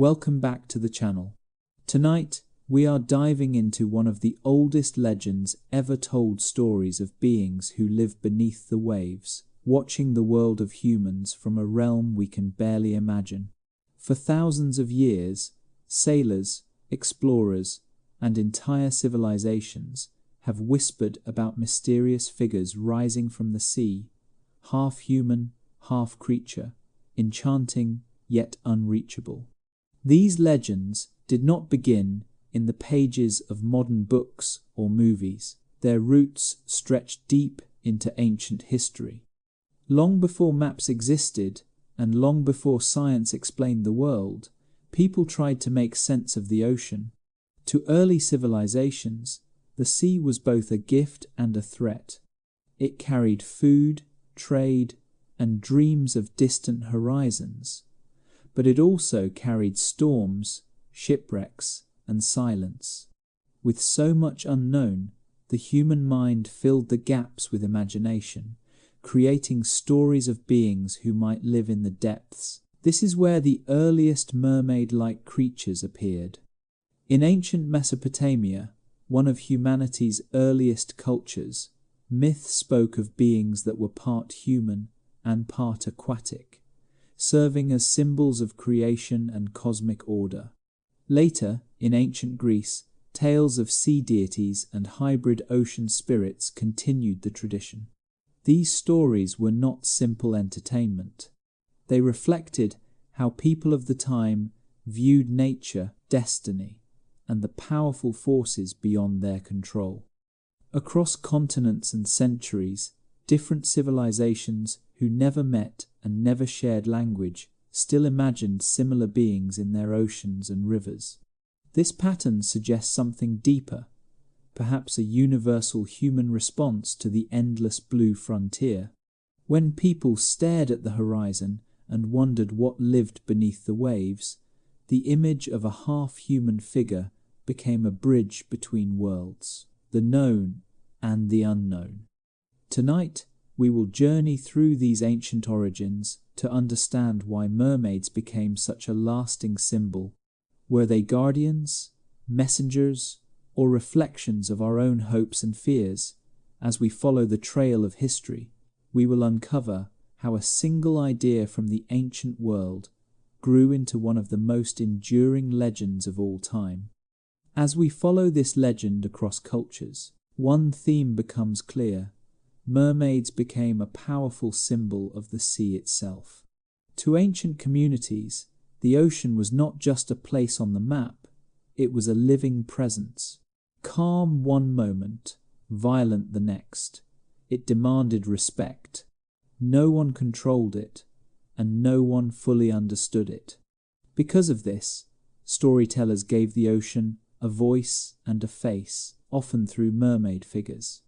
Welcome back to the channel. Tonight, we are diving into one of the oldest legends ever told, stories of beings who live beneath the waves, watching the world of humans from a realm we can barely imagine. For thousands of years, sailors, explorers, and entire civilizations have whispered about mysterious figures rising from the sea, half human, half creature, enchanting yet unreachable. These legends did not begin in the pages of modern books or movies. Their roots stretch deep into ancient history. Long before maps existed, and long before science explained the world, people tried to make sense of the ocean. To early civilizations, the sea was both a gift and a threat. It carried food, trade, and dreams of distant horizons. But it also carried storms, shipwrecks, and silence. With so much unknown, the human mind filled the gaps with imagination, creating stories of beings who might live in the depths. This is where the earliest mermaid-like creatures appeared. In ancient Mesopotamia, one of humanity's earliest cultures, myth spoke of beings that were part human and part aquatic, serving as symbols of creation and cosmic order. Later, in ancient Greece, tales of sea deities and hybrid ocean spirits continued the tradition. These stories were not simple entertainment. They reflected how people of the time viewed nature, destiny, and the powerful forces beyond their control. Across continents and centuries, different civilizations who never met and never shared language still imagined similar beings in their oceans and rivers. This pattern suggests something deeper, perhaps a universal human response to the endless blue frontier. When people stared at the horizon and wondered what lived beneath the waves, the image of a half-human figure became a bridge between worlds, the known and the unknown. Tonight, we will journey through these ancient origins to understand why mermaids became such a lasting symbol. Were they guardians, messengers, or reflections of our own hopes and fears? As we follow the trail of history, we will uncover how a single idea from the ancient world grew into one of the most enduring legends of all time. As we follow this legend across cultures, one theme becomes clear. Mermaids became a powerful symbol of the sea itself. To ancient communities, the ocean was not just a place on the map, it was a living presence. Calm one moment, violent the next. It demanded respect. No one controlled it, and no one fully understood it. Because of this, storytellers gave the ocean a voice and a face, often through mermaid figures.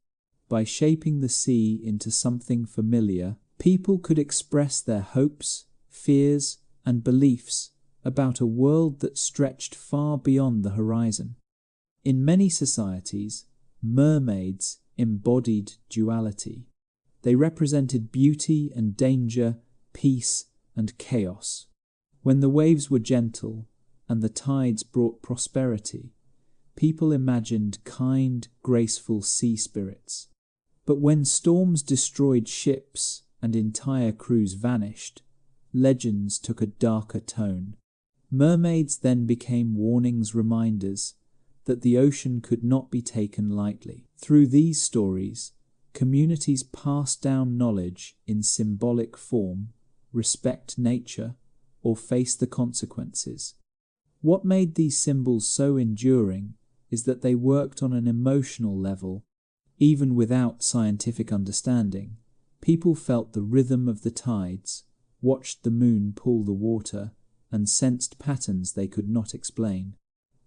By shaping the sea into something familiar, people could express their hopes, fears, and beliefs about a world that stretched far beyond the horizon. In many societies, mermaids embodied duality. They represented beauty and danger, peace and chaos. When the waves were gentle and the tides brought prosperity, people imagined kind, graceful sea spirits. But when storms destroyed ships and entire crews vanished, legends took a darker tone. Mermaids then became warnings, reminders that the ocean could not be taken lightly. Through these stories, communities passed down knowledge in symbolic form, respect nature, or face the consequences. What made these symbols so enduring is that they worked on an emotional level. Even without scientific understanding, people felt the rhythm of the tides, watched the moon pull the water, and sensed patterns they could not explain.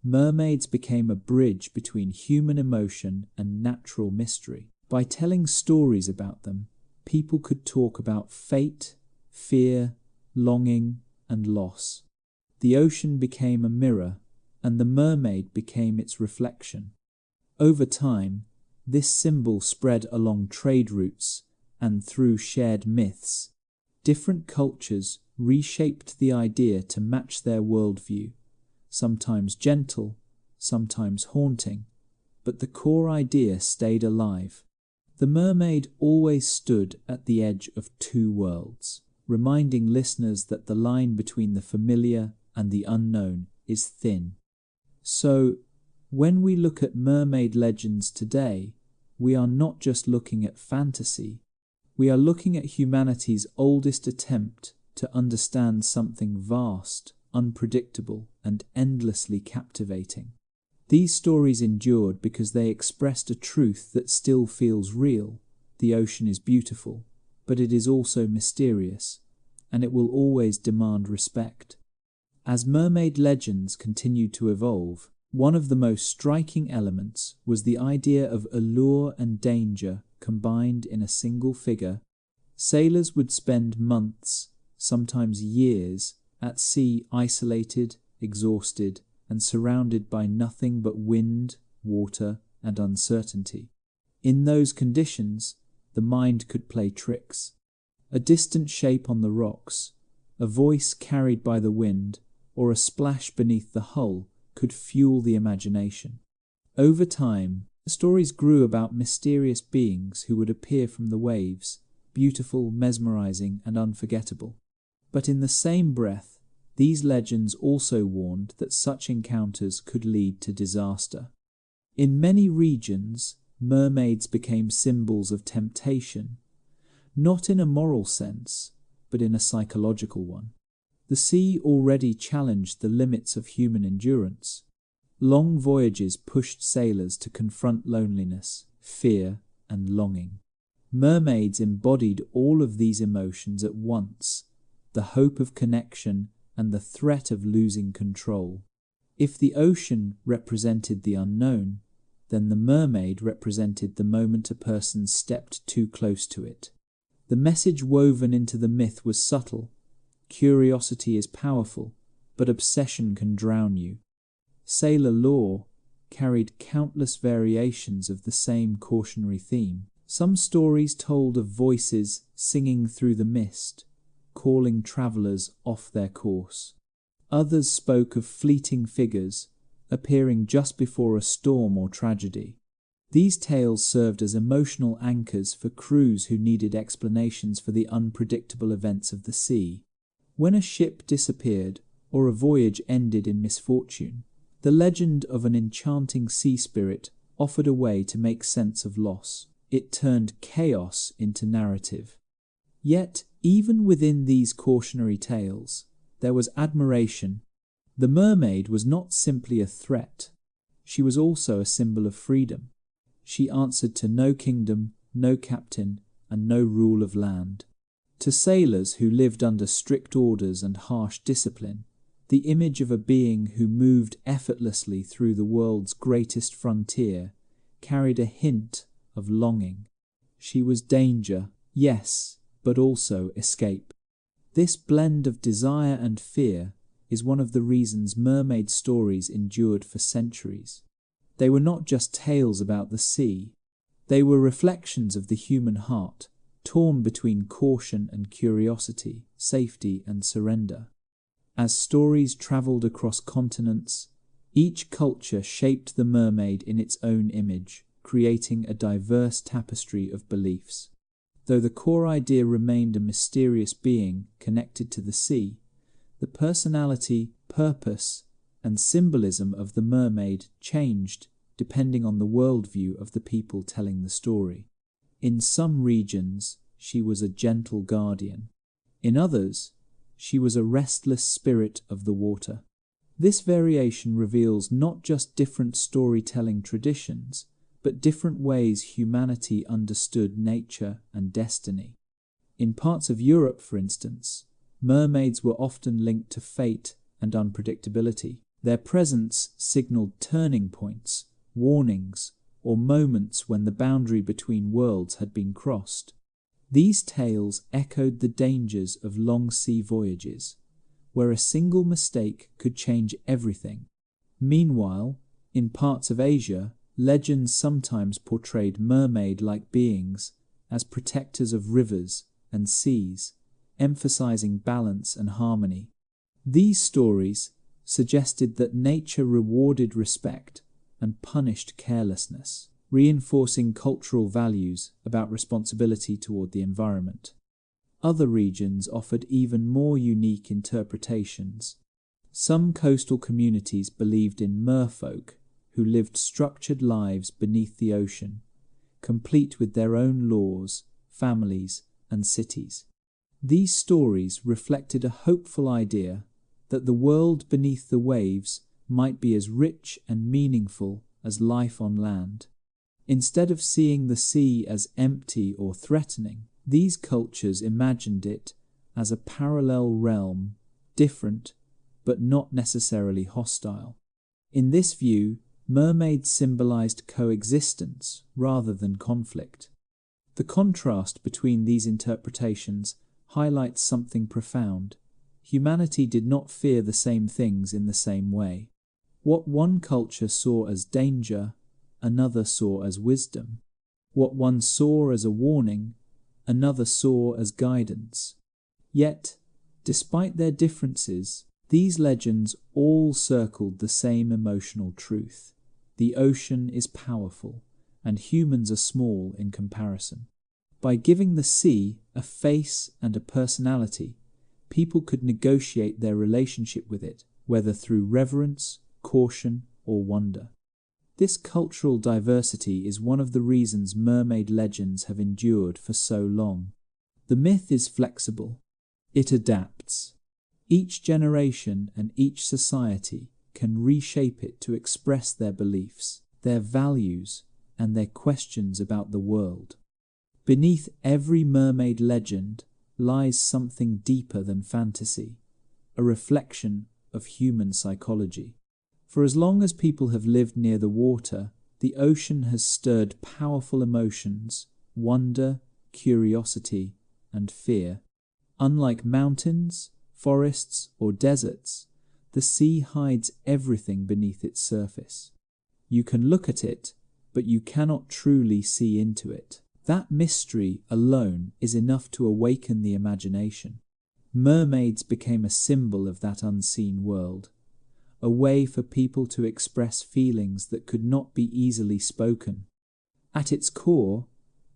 Mermaids became a bridge between human emotion and natural mystery. By telling stories about them, people could talk about fate, fear, longing, and loss. The ocean became a mirror, and the mermaid became its reflection. Over time, this symbol spread along trade routes and through shared myths. Different cultures reshaped the idea to match their worldview, sometimes gentle, sometimes haunting, but the core idea stayed alive. The mermaid always stood at the edge of two worlds, reminding listeners that the line between the familiar and the unknown is thin. So, when we look at mermaid legends today, we are not just looking at fantasy, we are looking at humanity's oldest attempt to understand something vast, unpredictable, and endlessly captivating. These stories endured because they expressed a truth that still feels real. The ocean is beautiful, but it is also mysterious, and it will always demand respect. As mermaid legends continued to evolve, one of the most striking elements was the idea of allure and danger combined in a single figure. Sailors would spend months, sometimes years, at sea, isolated, exhausted, and surrounded by nothing but wind, water, and uncertainty. In those conditions, the mind could play tricks. A distant shape on the rocks, a voice carried by the wind, or a splash beneath the hull could fuel the imagination. Over time, the stories grew about mysterious beings who would appear from the waves, beautiful, mesmerizing, and unforgettable. But in the same breath, these legends also warned that such encounters could lead to disaster. In many regions, mermaids became symbols of temptation, not in a moral sense, but in a psychological one. The sea already challenged the limits of human endurance. Long voyages pushed sailors to confront loneliness, fear, and longing. Mermaids embodied all of these emotions at once, the hope of connection and the threat of losing control. If the ocean represented the unknown, then the mermaid represented the moment a person stepped too close to it. The message woven into the myth was subtle. Curiosity is powerful, but obsession can drown you. Sailor lore carried countless variations of the same cautionary theme. Some stories told of voices singing through the mist, calling travelers off their course. Others spoke of fleeting figures appearing just before a storm or tragedy. These tales served as emotional anchors for crews who needed explanations for the unpredictable events of the sea. When a ship disappeared or a voyage ended in misfortune, the legend of an enchanting sea spirit offered a way to make sense of loss. It turned chaos into narrative. Yet, even within these cautionary tales, there was admiration. The mermaid was not simply a threat. She was also a symbol of freedom. She answered to no kingdom, no captain, and no rule of land. To sailors who lived under strict orders and harsh discipline, the image of a being who moved effortlessly through the world's greatest frontier carried a hint of longing. She was danger, yes, but also escape. This blend of desire and fear is one of the reasons mermaid stories endured for centuries. They were not just tales about the sea. They were reflections of the human heart, torn between caution and curiosity, safety and surrender. As stories travelled across continents, each culture shaped the mermaid in its own image, creating a diverse tapestry of beliefs. Though the core idea remained a mysterious being connected to the sea, the personality, purpose, and symbolism of the mermaid changed depending on the worldview of the people telling the story. In some regions, she was a gentle guardian. In others, she was a restless spirit of the water. This variation reveals not just different storytelling traditions, but different ways humanity understood nature and destiny. In parts of Europe, for instance, mermaids were often linked to fate and unpredictability. Their presence signaled turning points, warnings, or moments when the boundary between worlds had been crossed. These tales echoed the dangers of long sea voyages, where a single mistake could change everything. Meanwhile, in parts of Asia, legends sometimes portrayed mermaid-like beings as protectors of rivers and seas, emphasizing balance and harmony. These stories suggested that nature rewarded respect and punished carelessness, reinforcing cultural values about responsibility toward the environment. Other regions offered even more unique interpretations. Some coastal communities believed in merfolk, who lived structured lives beneath the ocean, complete with their own laws, families, and cities. These stories reflected a hopeful idea that the world beneath the waves might be as rich and meaningful as life on land. Instead of seeing the sea as empty or threatening, these cultures imagined it as a parallel realm, different but not necessarily hostile. In this view, mermaids symbolized coexistence rather than conflict. The contrast between these interpretations highlights something profound. Humanity did not fear the same things in the same way. What one culture saw as danger, another saw as wisdom. What one saw as a warning, another saw as guidance. Yet, despite their differences, these legends all circled the same emotional truth. The ocean is powerful, and humans are small in comparison. By giving the sea a face and a personality, people could negotiate their relationship with it, whether through reverence, caution, or wonder. This cultural diversity is one of the reasons mermaid legends have endured for so long. The myth is flexible. It adapts. Each generation and each society can reshape it to express their beliefs, their values, and their questions about the world. Beneath every mermaid legend lies something deeper than fantasy, a reflection of human psychology. For as long as people have lived near the water, the ocean has stirred powerful emotions, wonder, curiosity, and fear. Unlike mountains, forests, or deserts, the sea hides everything beneath its surface. You can look at it, but you cannot truly see into it. That mystery alone is enough to awaken the imagination. Mermaids became a symbol of that unseen world, a way for people to express feelings that could not be easily spoken. At its core,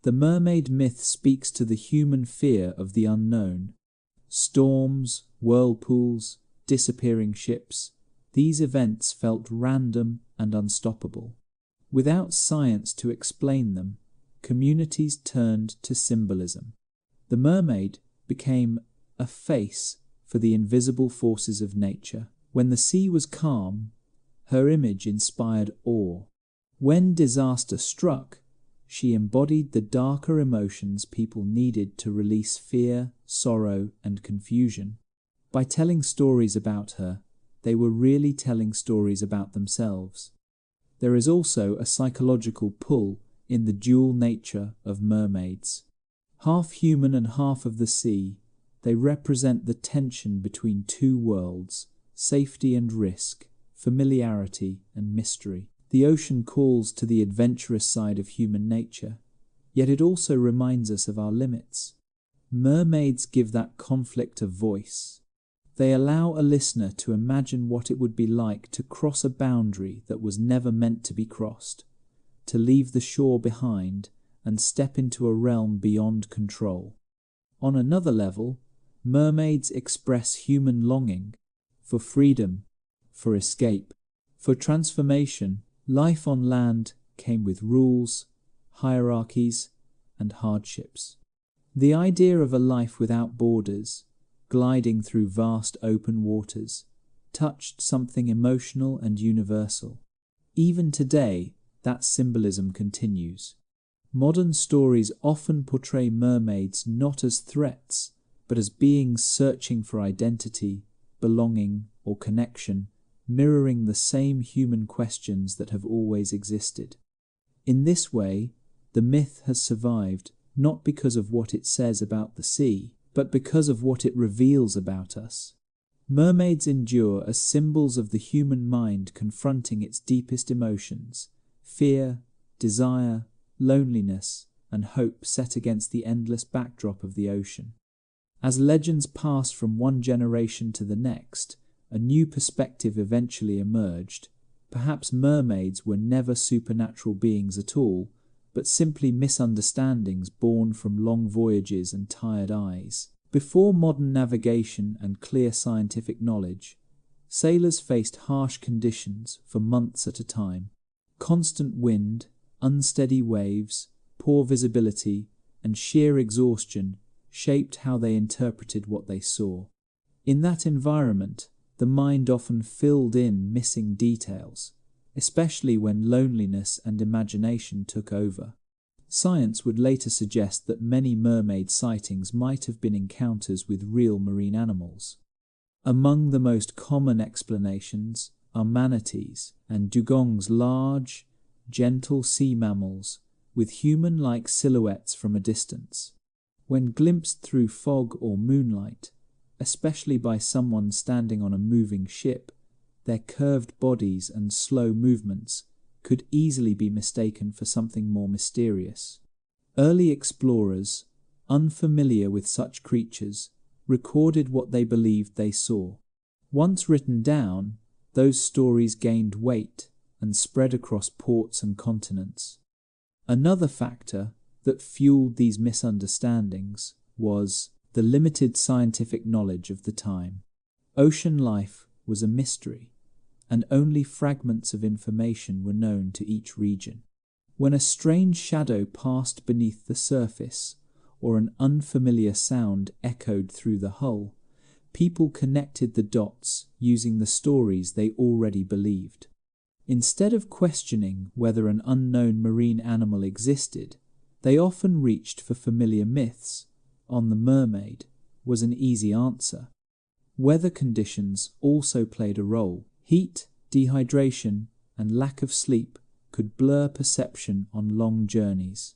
the mermaid myth speaks to the human fear of the unknown. Storms, whirlpools, disappearing ships, these events felt random and unstoppable. Without science to explain them, communities turned to symbolism. The mermaid became a face for the invisible forces of nature. When the sea was calm, her image inspired awe. When disaster struck, she embodied the darker emotions people needed to release fear, sorrow, and confusion. By telling stories about her, they were really telling stories about themselves. There is also a psychological pull in the dual nature of mermaids. Half human and half of the sea, they represent the tension between two worlds, safety and risk, familiarity and mystery. The ocean calls to the adventurous side of human nature, yet it also reminds us of our limits. Mermaids give that conflict a voice. They allow a listener to imagine what it would be like to cross a boundary that was never meant to be crossed, to leave the shore behind and step into a realm beyond control. On another level, mermaids express human longing for freedom, for escape, for transformation. Life on land came with rules, hierarchies, and hardships. The idea of a life without borders, gliding through vast open waters, touched something emotional and universal. Even today, that symbolism continues. Modern stories often portray mermaids not as threats, but as beings searching for identity, belonging, or connection, mirroring the same human questions that have always existed. In this way, the myth has survived not because of what it says about the sea, but because of what it reveals about us. Mermaids endure as symbols of the human mind confronting its deepest emotions: fear, desire, loneliness, and hope set against the endless backdrop of the ocean. As legends passed from one generation to the next, a new perspective eventually emerged. Perhaps mermaids were never supernatural beings at all, but simply misunderstandings born from long voyages and tired eyes. Before modern navigation and clear scientific knowledge, sailors faced harsh conditions for months at a time. Constant wind, unsteady waves, poor visibility, and sheer exhaustion shaped how they interpreted what they saw. In that environment, the mind often filled in missing details, especially when loneliness and imagination took over. Science would later suggest that many mermaid sightings might have been encounters with real marine animals. Among the most common explanations are manatees and dugongs, large, gentle sea mammals with human-like silhouettes from a distance. When glimpsed through fog or moonlight, especially by someone standing on a moving ship, their curved bodies and slow movements could easily be mistaken for something more mysterious. Early explorers, unfamiliar with such creatures, recorded what they believed they saw. Once written down, those stories gained weight and spread across ports and continents. Another factor that fueled these misunderstandings was the limited scientific knowledge of the time. Ocean life was a mystery, and only fragments of information were known to each region. When a strange shadow passed beneath the surface, or an unfamiliar sound echoed through the hull, people connected the dots using the stories they already believed. Instead of questioning whether an unknown marine animal existed, they often reached for familiar myths. On the Mermaid was an easy answer. Weather conditions also played a role. Heat, dehydration, and lack of sleep could blur perception on long journeys.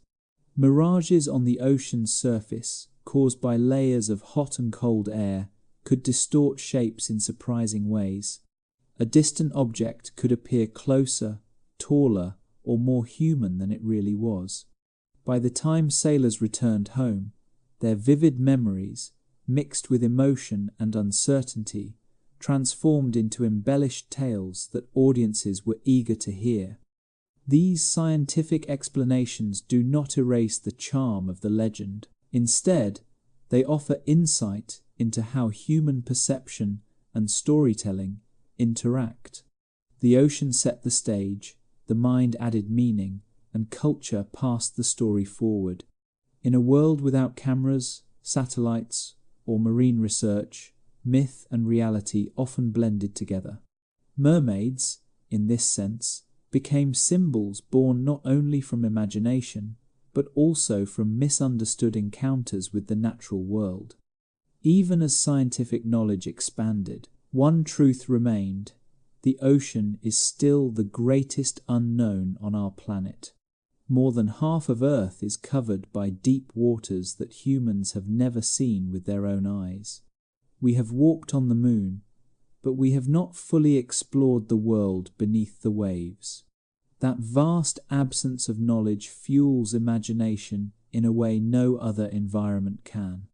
Mirages on the ocean's surface, caused by layers of hot and cold air, could distort shapes in surprising ways. A distant object could appear closer, taller, or more human than it really was. By the time sailors returned home, their vivid memories, mixed with emotion and uncertainty, transformed into embellished tales that audiences were eager to hear. These scientific explanations do not erase the charm of the legend. Instead, they offer insight into how human perception and storytelling interact. The ocean set the stage, the mind added meaning, and culture passed the story forward. In a world without cameras, satellites, or marine research, myth and reality often blended together. Mermaids, in this sense, became symbols born not only from imagination, but also from misunderstood encounters with the natural world. Even as scientific knowledge expanded, one truth remained: the ocean is still the greatest unknown on our planet. More than half of Earth is covered by deep waters that humans have never seen with their own eyes. We have walked on the moon, but we have not fully explored the world beneath the waves. That vast absence of knowledge fuels imagination in a way no other environment can.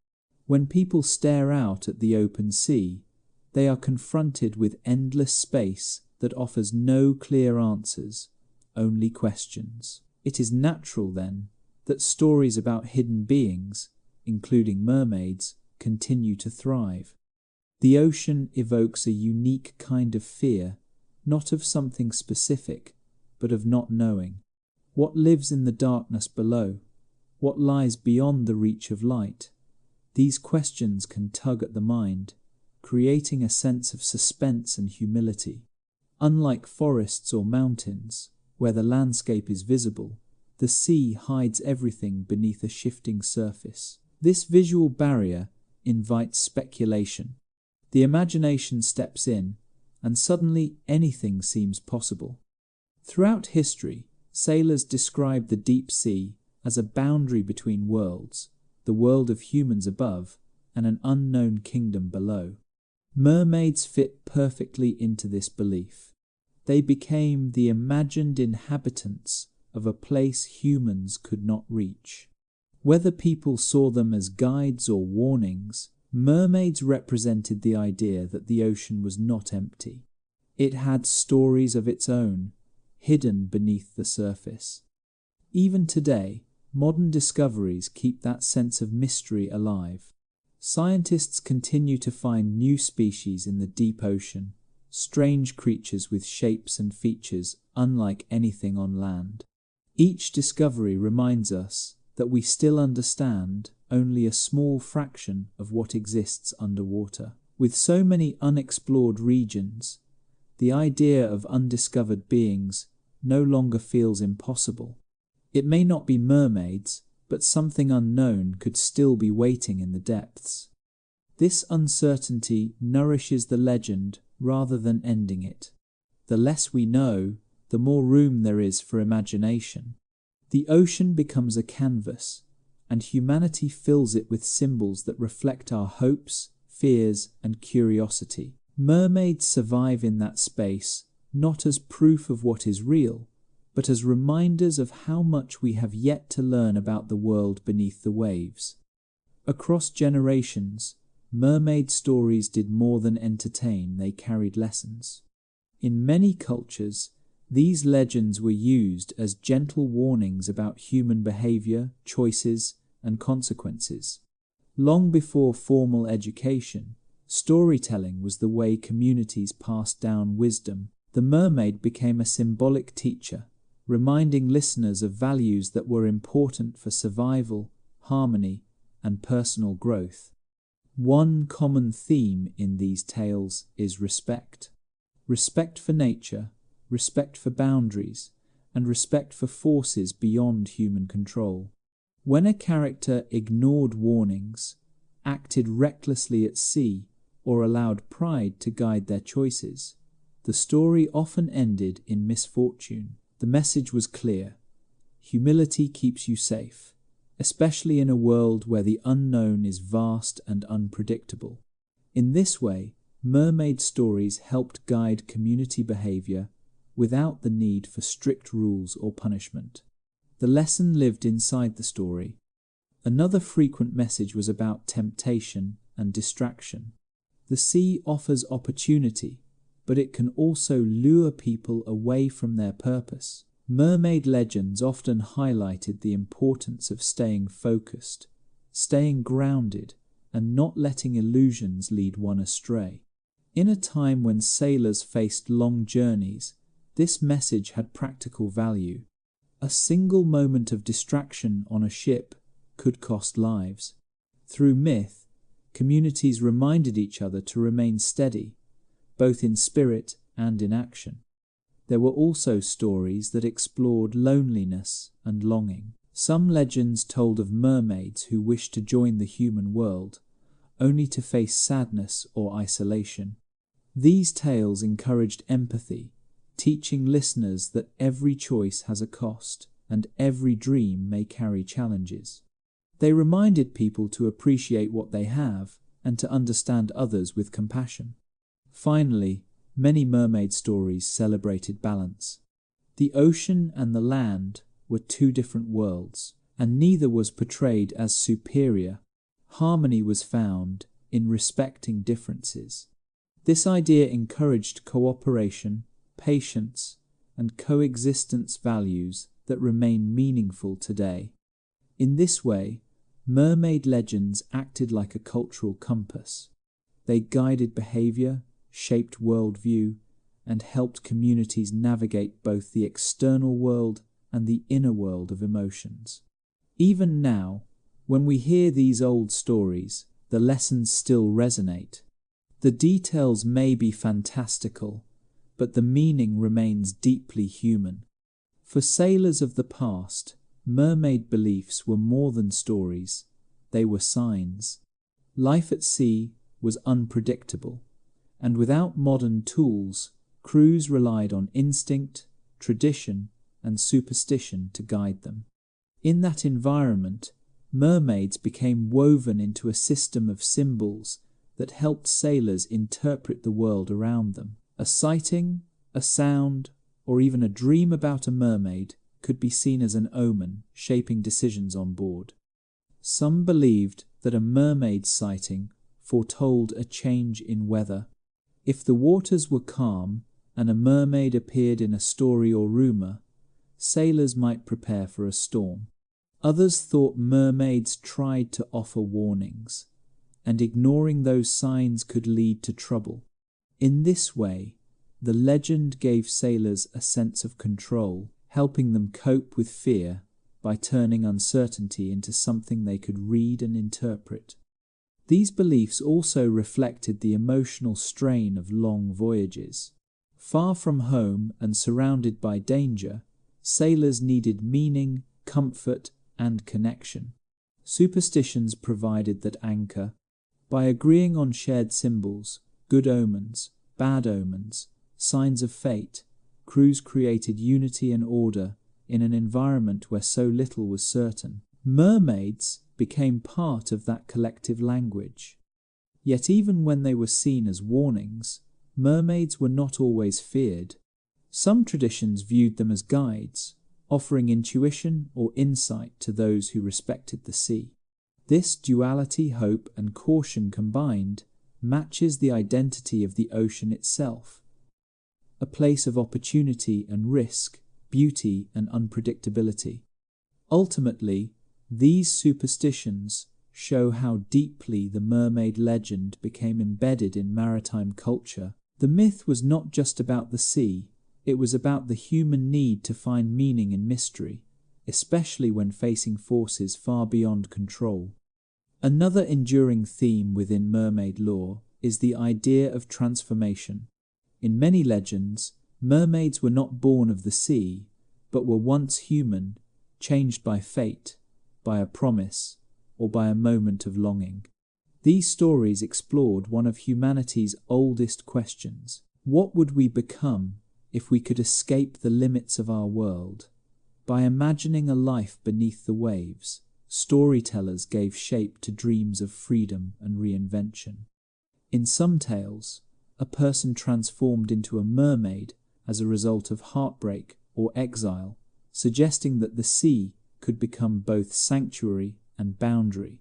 When people stare out at the open sea, they are confronted with endless space that offers no clear answers, only questions. It is natural, then, that stories about hidden beings, including mermaids, continue to thrive. The ocean evokes a unique kind of fear, not of something specific, but of not knowing. What lives in the darkness below? What lies beyond the reach of light? These questions can tug at the mind, creating a sense of suspense and humility. Unlike forests or mountains, where the landscape is visible, the sea hides everything beneath a shifting surface. This visual barrier invites speculation. The imagination steps in, and suddenly anything seems possible. Throughout history, sailors described the deep sea as a boundary between worlds, the world of humans above and an unknown kingdom below. Mermaids fit perfectly into this belief. They became the imagined inhabitants of a place humans could not reach. Whether people saw them as guides or warnings, Mermaids represented the idea that the ocean was not empty. It had stories of its own, hidden beneath the surface. Even today, modern discoveries keep that sense of mystery alive. Scientists continue to find new species in the deep ocean, strange creatures with shapes and features unlike anything on land. Each discovery reminds us that we still understand only a small fraction of what exists underwater. With so many unexplored regions, the idea of undiscovered beings no longer feels impossible. It may not be mermaids, but something unknown could still be waiting in the depths. This uncertainty nourishes the legend rather than ending it. The less we know, the more room there is for imagination. The ocean becomes a canvas, and humanity fills it with symbols that reflect our hopes, fears, and curiosity. Mermaids survive in that space, not as proof of what is real, but as reminders of how much we have yet to learn about the world beneath the waves. Across generations, mermaid stories did more than entertain, they carried lessons. In many cultures, these legends were used as gentle warnings about human behavior, choices, and consequences. Long before formal education, storytelling was the way communities passed down wisdom. The mermaid became a symbolic teacher, reminding listeners of values that were important for survival, harmony, and personal growth. One common theme in these tales is respect. Respect for nature, respect for boundaries, and respect for forces beyond human control. When a character ignored warnings, acted recklessly at sea, or allowed pride to guide their choices, the story often ended in misfortune. The message was clear: humility keeps you safe, especially in a world where the unknown is vast and unpredictable. In this way, mermaid stories helped guide community behavior without the need for strict rules or punishment. The lesson lived inside the story. Another frequent message was about temptation and distraction. The sea offers opportunity, but it can also lure people away from their purpose. Mermaid legends often highlighted the importance of staying focused, staying grounded, and not letting illusions lead one astray. In a time when sailors faced long journeys, this message had practical value. A single moment of distraction on a ship could cost lives. Through myth, communities reminded each other to remain steady, both in spirit and in action. There were also stories that explored loneliness and longing. Some legends told of mermaids who wished to join the human world, only to face sadness or isolation. These tales encouraged empathy, teaching listeners that every choice has a cost, and every dream may carry challenges. They reminded people to appreciate what they have and to understand others with compassion. Finally, many mermaid stories celebrated balance. The ocean and the land were two different worlds, and neither was portrayed as superior. Harmony was found in respecting differences. This idea encouraged cooperation, patience, and coexistence, values that remain meaningful today. In this way, mermaid legends acted like a cultural compass. They guided behavior, shaped worldview, and helped communities navigate both the external world and the inner world of emotions. Even now, when we hear these old stories, the lessons still resonate. The details may be fantastical, but the meaning remains deeply human. For sailors of the past, mermaid beliefs were more than stories, they were signs. Life at sea was unpredictable, and without modern tools, crews relied on instinct, tradition, and superstition to guide them. In that environment, mermaids became woven into a system of symbols that helped sailors interpret the world around them. A sighting, a sound, or even a dream about a mermaid could be seen as an omen, shaping decisions on board. Some believed that a mermaid sighting foretold a change in weather. If the waters were calm and a mermaid appeared in a story or rumor, sailors might prepare for a storm. Others thought mermaids tried to offer warnings, and ignoring those signs could lead to trouble. In this way, the legend gave sailors a sense of control, helping them cope with fear by turning uncertainty into something they could read and interpret. These beliefs also reflected the emotional strain of long voyages. Far from home and surrounded by danger, sailors needed meaning, comfort, and connection. Superstitions provided that anchor. By agreeing on shared symbols, good omens, bad omens, signs of fate, crews created unity and order in an environment where so little was certain. Mermaids became part of that collective language. Yet even when they were seen as warnings, mermaids were not always feared. Some traditions viewed them as guides, offering intuition or insight to those who respected the sea. This duality, hope and caution combined, matches the identity of the ocean itself, a place of opportunity and risk, beauty and unpredictability. Ultimately, these superstitions show how deeply the mermaid legend became embedded in maritime culture. The myth was not just about the sea, it was about the human need to find meaning in mystery, especially when facing forces far beyond control. Another enduring theme within mermaid lore is the idea of transformation. In many legends, mermaids were not born of the sea, but were once human, changed by fate, by a promise, or by a moment of longing. These stories explored one of humanity's oldest questions. What would we become if we could escape the limits of our world? By imagining a life beneath the waves, storytellers gave shape to dreams of freedom and reinvention. In some tales, a person transformed into a mermaid as a result of heartbreak or exile, suggesting that the sea could become both sanctuary and boundary.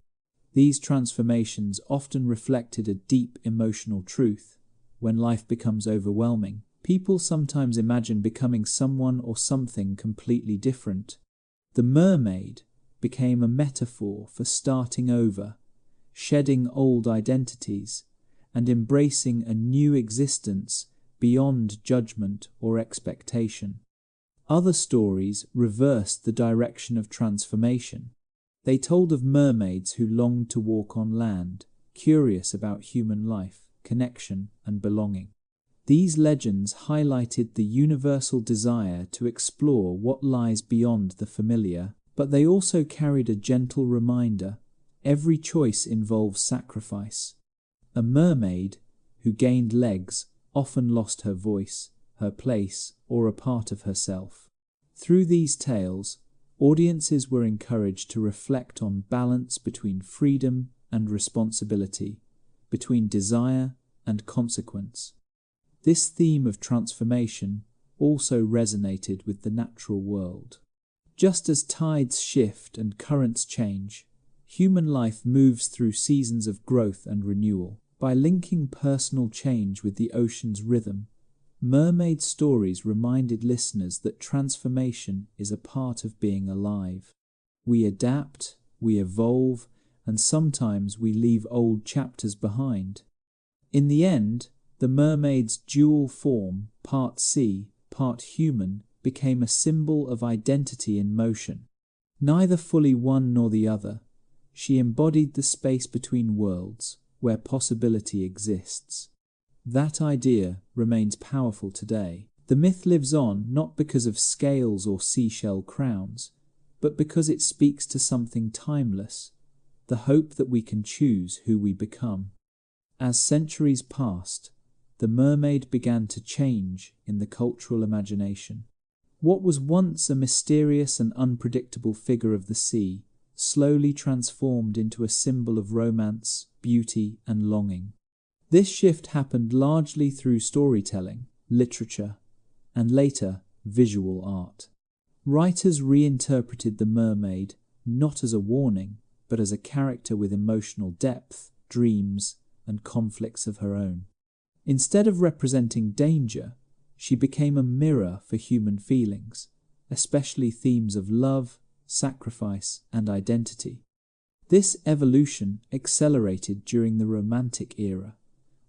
These transformations often reflected a deep emotional truth. When life becomes overwhelming, people sometimes imagine becoming someone or something completely different. The mermaid became a metaphor for starting over, shedding old identities, and embracing a new existence beyond judgment or expectation. Other stories reversed the direction of transformation. They told of mermaids who longed to walk on land, curious about human life, connection, and belonging. These legends highlighted the universal desire to explore what lies beyond the familiar, but they also carried a gentle reminder: every choice involves sacrifice. A mermaid who gained legs often lost her voice, her place, or a part of herself. Through these tales, audiences were encouraged to reflect on balance between freedom and responsibility, between desire and consequence. This theme of transformation also resonated with the natural world. Just as tides shift and currents change, human life moves through seasons of growth and renewal. By linking personal change with the ocean's rhythm, mermaid stories reminded listeners that transformation is a part of being alive. We adapt, we evolve, and sometimes we leave old chapters behind. In the end, the mermaid's dual form, part sea, part human, became a symbol of identity in motion. Neither fully one nor the other, she embodied the space between worlds, where possibility exists. That idea remains powerful today. The myth lives on not because of scales or seashell crowns, but because it speaks to something timeless, the hope that we can choose who we become. As centuries passed, the mermaid began to change in the cultural imagination. What was once a mysterious and unpredictable figure of the sea slowly transformed into a symbol of romance, beauty, and longing. This shift happened largely through storytelling, literature, and later, visual art. Writers reinterpreted the mermaid not as a warning, but as a character with emotional depth, dreams, and conflicts of her own. Instead of representing danger, she became a mirror for human feelings, especially themes of love, sacrifice, and identity. This evolution accelerated during the Romantic era,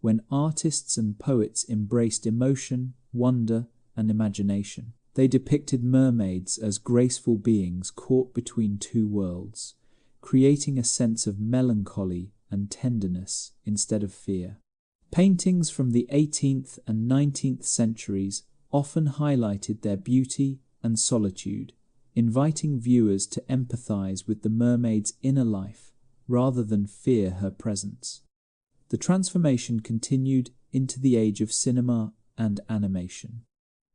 when artists and poets embraced emotion, wonder, and imagination. They depicted mermaids as graceful beings caught between two worlds, creating a sense of melancholy and tenderness instead of fear. Paintings from the 18th and 19th centuries often highlighted their beauty and solitude, inviting viewers to empathize with the mermaid's inner life rather than fear her presence. The transformation continued into the age of cinema and animation.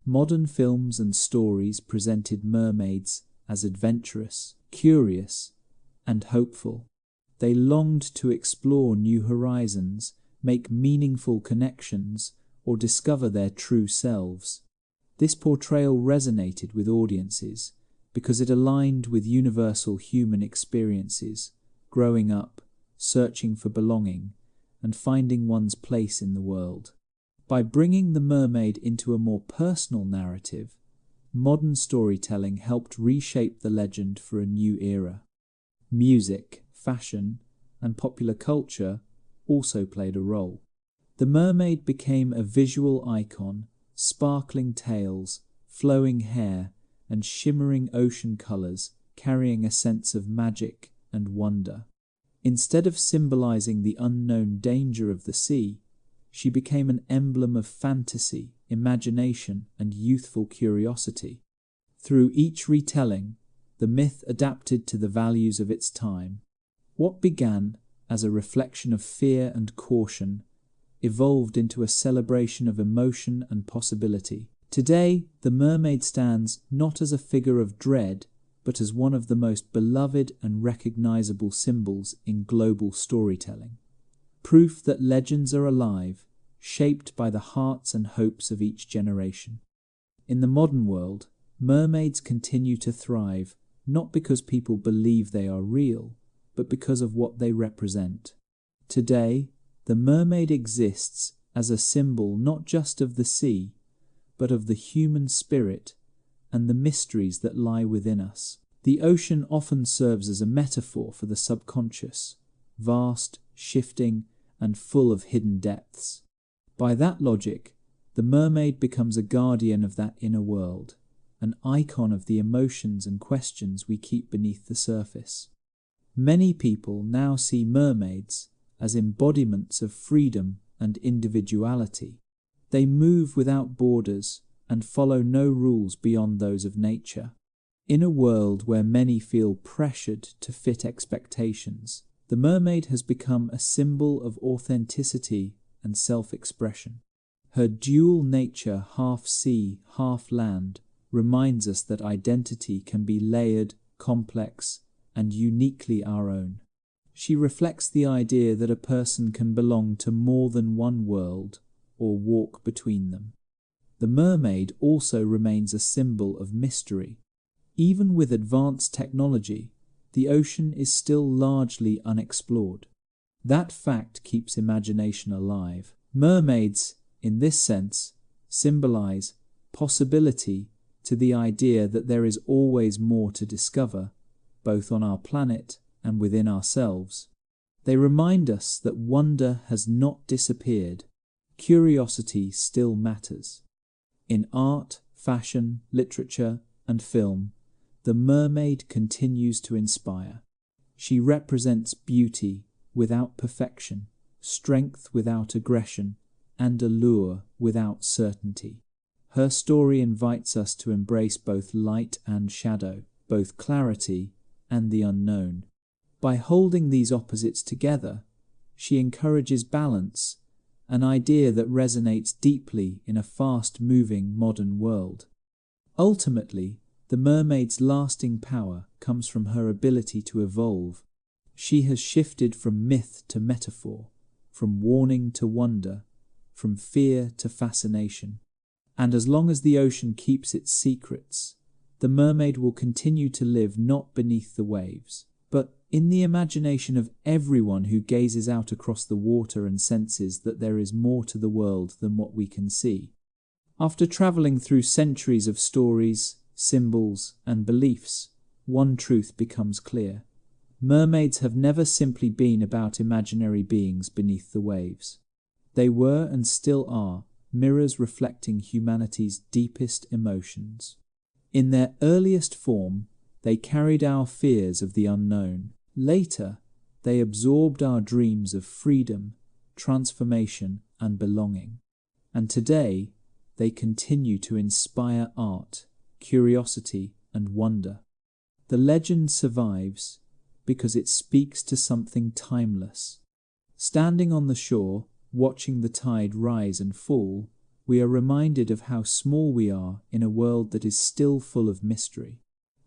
Modern films and stories presented mermaids as adventurous, curious, and hopeful. They longed to explore new horizons, make meaningful connections, or discover their true selves. This portrayal resonated with audiences because it aligned with universal human experiences, growing up, searching for belonging, and finding one's place in the world. By bringing the mermaid into a more personal narrative, modern storytelling helped reshape the legend for a new era. Music, fashion, and popular culture also played a role. The mermaid became a visual icon, sparkling tails, flowing hair, and shimmering ocean colors, carrying a sense of magic and wonder. Instead of symbolizing the unknown danger of the sea, she became an emblem of fantasy, imagination, and youthful curiosity. Through each retelling, the myth adapted to the values of its time. What began as a reflection of fear and caution evolved into a celebration of emotion and possibility. Today, the mermaid stands not as a figure of dread, but as one of the most beloved and recognizable symbols in global storytelling. Proof that legends are alive, shaped by the hearts and hopes of each generation. In the modern world, mermaids continue to thrive not because people believe they are real, but because of what they represent. Today, the mermaid exists as a symbol not just of the sea, but of the human spirit and the mysteries that lie within us. The ocean often serves as a metaphor for the subconscious, vast, shifting, and full of hidden depths. By that logic, the mermaid becomes a guardian of that inner world, an icon of the emotions and questions we keep beneath the surface. Many people now see mermaids as embodiments of freedom and individuality. They move without borders and follow no rules beyond those of nature. In a world where many feel pressured to fit expectations, the mermaid has become a symbol of authenticity and self-expression. Her dual nature, half sea, half land, reminds us that identity can be layered, complex, and uniquely our own. She reflects the idea that a person can belong to more than one world or walk between them. The mermaid also remains a symbol of mystery. Even with advanced technology, the ocean is still largely unexplored. That fact keeps imagination alive. Mermaids, in this sense, symbolize possibility to the idea that there is always more to discover, both on our planet and within ourselves. They remind us that wonder has not disappeared. Curiosity still matters. In art, fashion, literature, and film, the mermaid continues to inspire. She represents beauty without perfection, strength without aggression, and allure without certainty. Her story invites us to embrace both light and shadow, both clarity and the unknown. By holding these opposites together, she encourages balance, an idea that resonates deeply in a fast-moving modern world. Ultimately, the mermaid's lasting power comes from her ability to evolve. She has shifted from myth to metaphor, from warning to wonder, from fear to fascination. And as long as the ocean keeps its secrets, the mermaid will continue to live not beneath the waves, but in the imagination of everyone who gazes out across the water and senses that there is more to the world than what we can see. After traveling through centuries of stories, symbols, and beliefs, one truth becomes clear. Mermaids have never simply been about imaginary beings beneath the waves. They were and still are mirrors reflecting humanity's deepest emotions. In their earliest form, they carried our fears of the unknown. Later, they absorbed our dreams of freedom, transformation, and belonging. And today, they continue to inspire art, curiosity, and wonder. The legend survives because it speaks to something timeless. Standing on the shore, watching the tide rise and fall, we are reminded of how small we are in a world that is still full of mystery.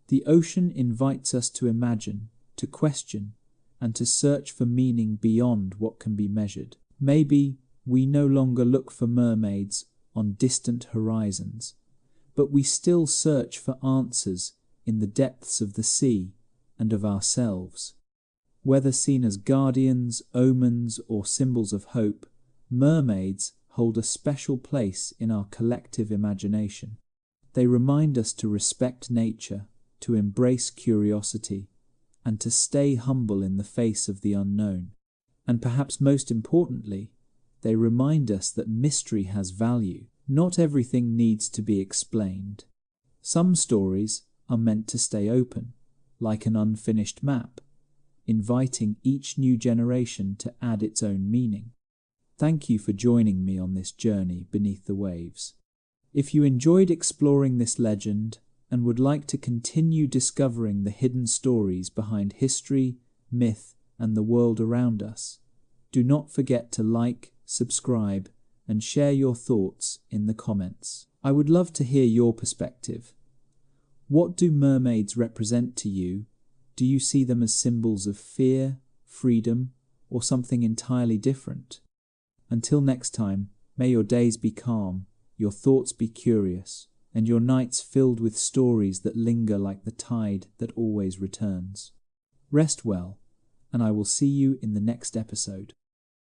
The ocean invites us to imagine, to question, and to search for meaning beyond what can be measured. Maybe we no longer look for mermaids on distant horizons, but we still search for answers in the depths of the sea and of ourselves. Whether seen as guardians, omens, or symbols of hope, mermaids hold a special place in our collective imagination. They remind us to respect nature, to embrace curiosity, and to stay humble in the face of the unknown. And perhaps most importantly, they remind us that mystery has value. Not everything needs to be explained. Some stories are meant to stay open, like an unfinished map, inviting each new generation to add its own meaning. Thank you for joining me on this journey beneath the waves. If you enjoyed exploring this legend and would like to continue discovering the hidden stories behind history, myth, and the world around us, do not forget to like, subscribe, and share your thoughts in the comments. I would love to hear your perspective. What do mermaids represent to you? Do you see them as symbols of fear, freedom, or something entirely different? Until next time, may your days be calm, your thoughts be curious, and your nights filled with stories that linger like the tide that always returns. Rest well, and I will see you in the next episode.